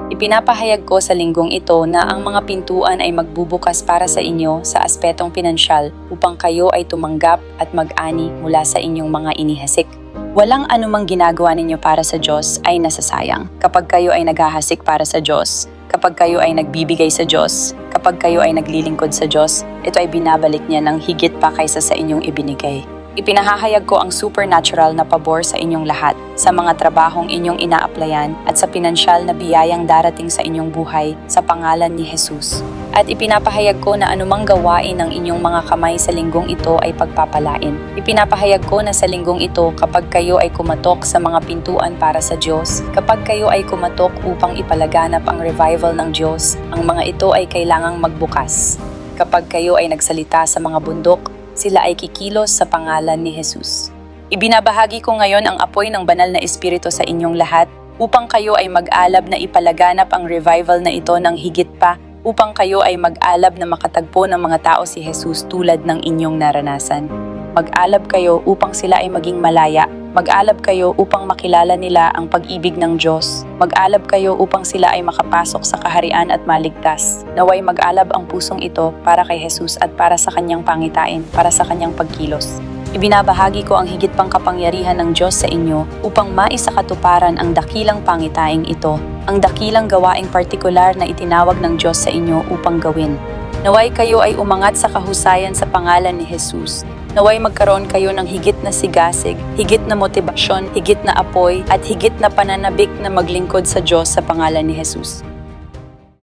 Ipinapahayag ko sa linggong ito na ang mga pintuan ay magbubukas para sa inyo sa aspetong pinansyal upang kayo ay tumanggap at mag-ani mula sa inyong mga inihasik. Walang anumang ginagawa ninyo para sa Diyos ay nasasayang. Kapag kayo ay naghahasik para sa Diyos, kapag kayo ay nagbibigay sa Diyos, kapag kayo ay naglilingkod sa Diyos, ito ay binabalik niya ng higit pa kaysa sa inyong ibinigay. Ipinahahayag ko ang supernatural na pabor sa inyong lahat, sa mga trabahong inyong ina-applyan at sa pinansyal na biyayang darating sa inyong buhay sa pangalan ni Jesus. At ipinapahayag ko na anumang gawain ng inyong mga kamay sa linggong ito ay pagpapalain. Ipinapahayag ko na sa linggong ito kapag kayo ay kumatok sa mga pintuan para sa Diyos, kapag kayo ay kumatok upang ipalaganap ang revival ng Diyos, ang mga ito ay kailangang magbukas. Kapag kayo ay nagsalita sa mga bundok, sila ay kikilos sa pangalan ni Jesus. Ibinabahagi ko ngayon ang apoy ng banal na Espiritu sa inyong lahat upang kayo ay mag-alab na ipalaganap ang revival na ito ng higit pa, upang kayo ay mag-alab na makatagpo ng mga tao si Jesus tulad ng inyong naranasan. Mag-alab kayo upang sila ay maging malaya. Mag-alab kayo upang makilala nila ang pag-ibig ng Diyos. Mag-alab kayo upang sila ay makapasok sa kaharian at maligtas. Naway mag-alab ang pusong ito para kay Jesus at para sa kanyang pangitain, para sa kanyang pagkilos. Ibinabahagi ko ang higit pang kapangyarihan ng Diyos sa inyo upang maisakatuparan ang dakilang pangitaing ito, ang dakilang gawaing partikular na itinawag ng Diyos sa inyo upang gawin. Naway kayo ay umangat sa kahusayan sa pangalan ni Jesus. Naway magkaroon kayo ng higit na sigasig, higit na motibasyon, higit na apoy, at higit na pananabik na maglingkod sa Diyos sa pangalan ni Jesus.